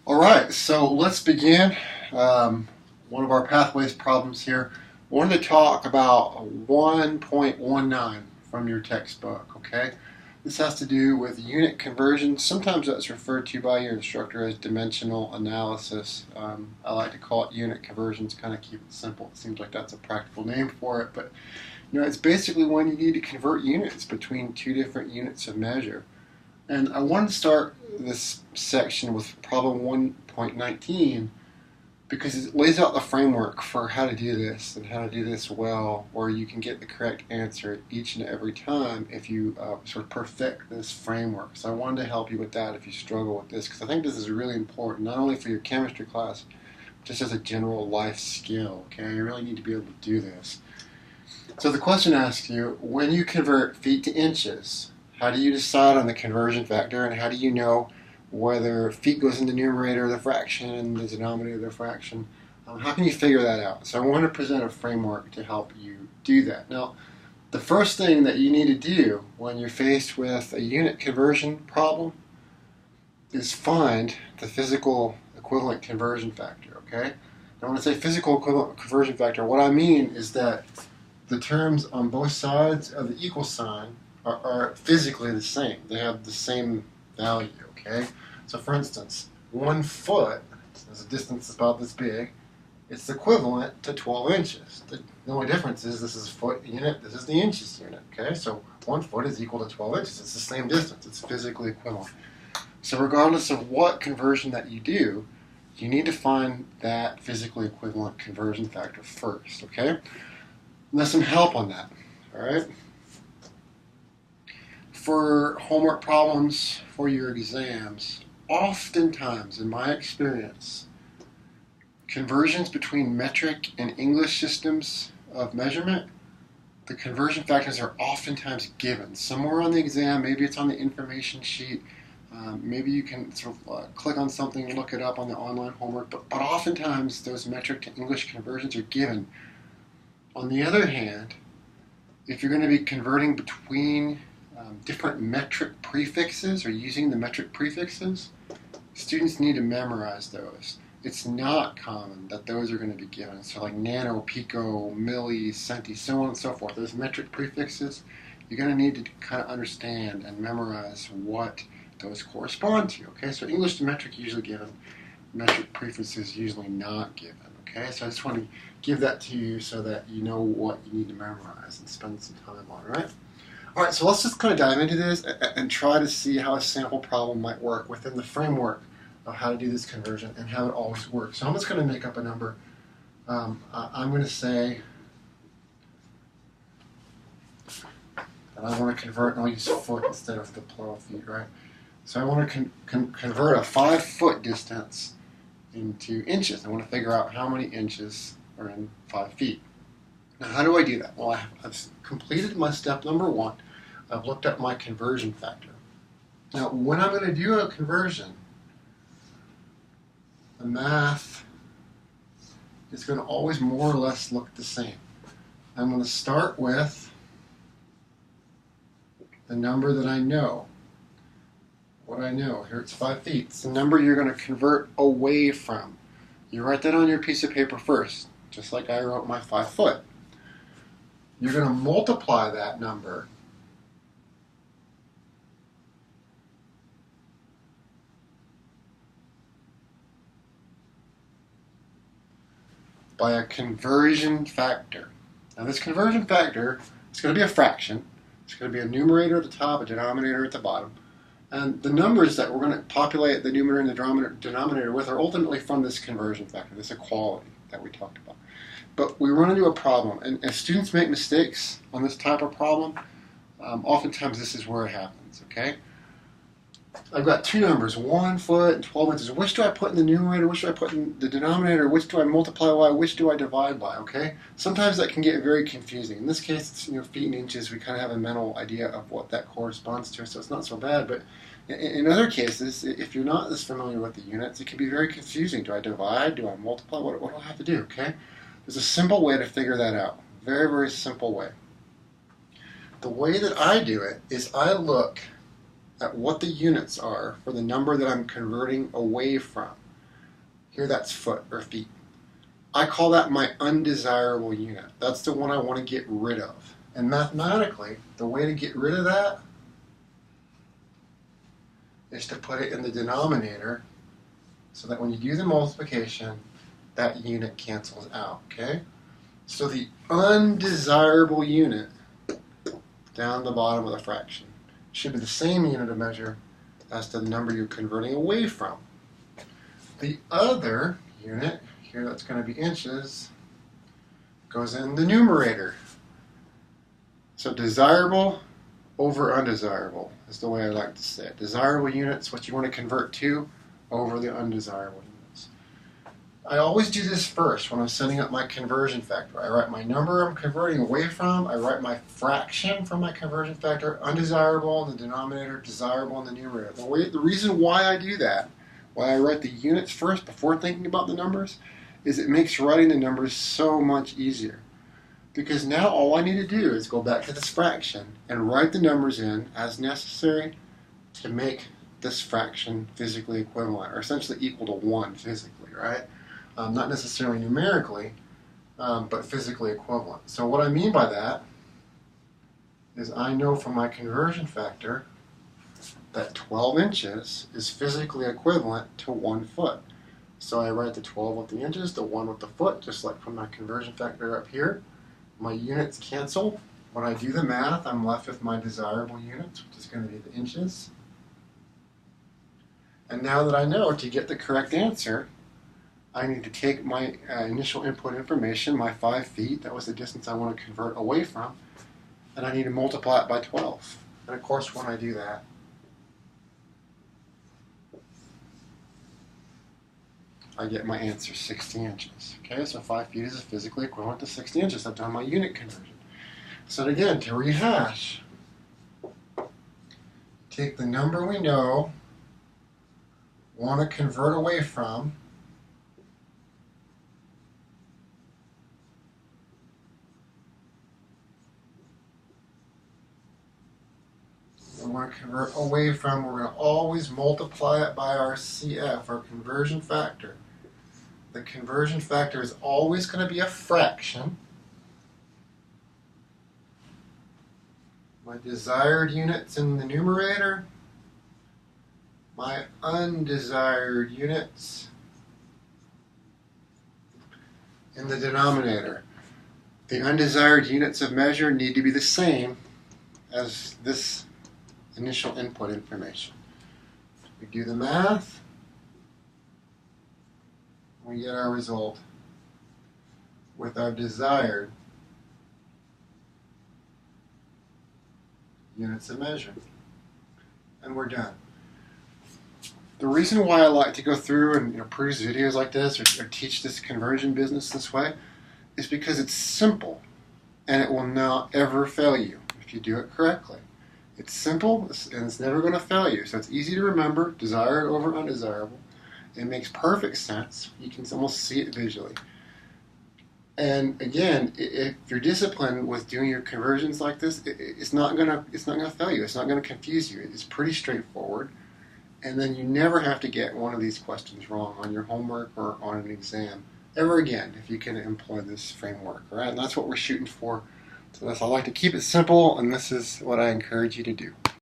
All right, so let's begin. One of our pathways problems here. I wanted to talk about 1.19 from your textbook, okay? This has to do with unit conversion. Sometimes that's referred to by your instructor as dimensional analysis. I like to call it unit conversions, kind of keep it simple. It seems like that's a practical name for it, but it's basically when you need to convert units between two different units of measure. And I wanted to start this section with problem 1.19 because it lays out the framework for how to do this and how to do this well, where you can get the correct answer each and every time if you sort of perfect this framework. So I wanted to help you with that if you struggle with this, because I think this is really important, not only for your chemistry class, but just as a general life skill. Okay, you really need to be able to do this. So the question asks you, when you convert feet to inches, how do you decide on the conversion factor, and how do you know whether feet goes in the numerator of the fraction and the denominator of the fraction? How can you figure that out? So I want to present a framework to help you do that. Now, the first thing that you need to do when you're faced with a unit conversion problem is find the physical equivalent conversion factor, okay? Now, when I say physical equivalent conversion factor, what I mean is that the terms on both sides of the equal sign are physically the same. They have the same value, okay? So for instance, 1 foot is a distance about this big. It's equivalent to 12 inches. The only difference is this is foot unit, this is the inches unit, okay? So 1 foot is equal to 12 inches. It's the same distance. It's physically equivalent. So regardless of what conversion that you do, you need to find that physically equivalent conversion factor first, okay? And there's some help on that, all right? For homework problems for your exams, oftentimes, in my experience, conversions between metric and English systems of measurement, the conversion factors are oftentimes given. Somewhere on the exam, maybe it's on the information sheet, maybe you can sort of click on something and look it up on the online homework, but oftentimes those metric to English conversions are given. On the other hand, if you're going to be converting between different metric prefixes or using the metric prefixes, students need to memorize those. It's not common that those are going to be given. So like nano, pico, milli, centi, so on and so forth. Those metric prefixes, you're going to need to kind of understand and memorize what those correspond to. Okay, so English to metric usually given, metric prefixes usually not given. Okay, so I just want to give that to you so that you know what you need to memorize and spend some time on, right? All right, so let's just kind of dive into this and try to see how a sample problem might work within the framework of how to do this conversion and how it always works. So I'm just going to make up a number. I'm going to say that I want to convert, and I'll use foot instead of the plural feet, right? So I want to convert a 5-foot distance into inches. I want to figure out how many inches are in 5 feet. Now, how do I do that? Well, I've completed my step number 1. I've looked up my conversion factor. Now, when I'm going to do a conversion, the math is going to always more or less look the same. I'm going to start with the number that I know. What I know, here it's 5 feet. It's the number you're going to convert away from. You write that on your piece of paper first, just like I wrote my 5 foot. You're going to multiply that number by a conversion factor. Now this conversion factor is going to be a fraction. It's going to be a numerator at the top, a denominator at the bottom. And the numbers that we're going to populate the numerator and the denominator with are ultimately from this conversion factor, this equality that we talked about. But we run into a problem, and if students make mistakes on this type of problem, oftentimes this is where it happens, okay? I've got 2 numbers, 1 foot and 12 inches. Which do I put in the numerator? Which do I put in the denominator? Which do I multiply by? Which do I divide by? Okay. Sometimes that can get very confusing. In this case, it's feet and inches. We kind of have a mental idea of what that corresponds to, so it's not so bad. But in other cases, if you're not as familiar with the units, it can be very confusing. Do I divide? Do I multiply? What do I have to do? Okay. There's a simple way to figure that out. Very, very simple way. The way that I do it is I look at what the units are for the number that I'm converting away from. Here that's foot or feet. I call that my undesirable unit. That's the one I want to get rid of. And mathematically, the way to get rid of that is to put it in the denominator so that when you do the multiplication, that unit cancels out, okay? So the undesirable unit down the bottom of the fraction should be the same unit of measure as the number you're converting away from. The other unit, here that's going to be inches, goes in the numerator. So desirable over undesirable is the way I like to say it. Desirable units, what you want to convert to, over the undesirable units. I always do this first when I'm setting up my conversion factor. I write my number I'm converting away from, I write my fraction from my conversion factor, undesirable in the denominator, desirable in the numerator. The reason why I do that, why I write the units first before thinking about the numbers, is it makes writing the numbers so much easier. Because now all I need to do is go back to this fraction and write the numbers in as necessary to make this fraction physically equivalent, or essentially equal to 1 physically, right? Not necessarily numerically, but physically equivalent. So what I mean by that is I know from my conversion factor that 12 inches is physically equivalent to 1 foot. So I write the 12 with the inches, the 1 with the foot, just like from my conversion factor up here. My units cancel. When I do the math, I'm left with my desirable units, which is going to be the inches. And now that I know to get the correct answer, I need to take my initial input information, my 5 feet, that was the distance I want to convert away from, and I need to multiply it by 12. And of course, when I do that, I get my answer, 60 inches. Okay, so 5 feet is physically equivalent to 60 inches. I've done my unit conversion. So again, to rehash, take the number we know, want to convert away from, we're going to convert away from, we're going to always multiply it by our CF, our conversion factor. The conversion factor is always going to be a fraction. My desired units in the numerator, my undesired units in the denominator. The undesired units of measure need to be the same as this initial input information. We do the math, we get our result with our desired units of measure. And we're done. The reason why I like to go through and produce videos like this or teach this conversion business this way is because it's simple and it will not ever fail you if you do it correctly. It's simple and it's never going to fail you. So it's easy to remember, desired over undesirable. It makes perfect sense. You can almost see it visually. And again, if you're disciplined with doing your conversions like this, it's not gonna fail you. It's not gonna confuse you. It's pretty straightforward. And then you never have to get one of these questions wrong on your homework or on an exam ever again if you can employ this framework. All right, and that's what we're shooting for. So I like to keep it simple, and this is what I encourage you to do.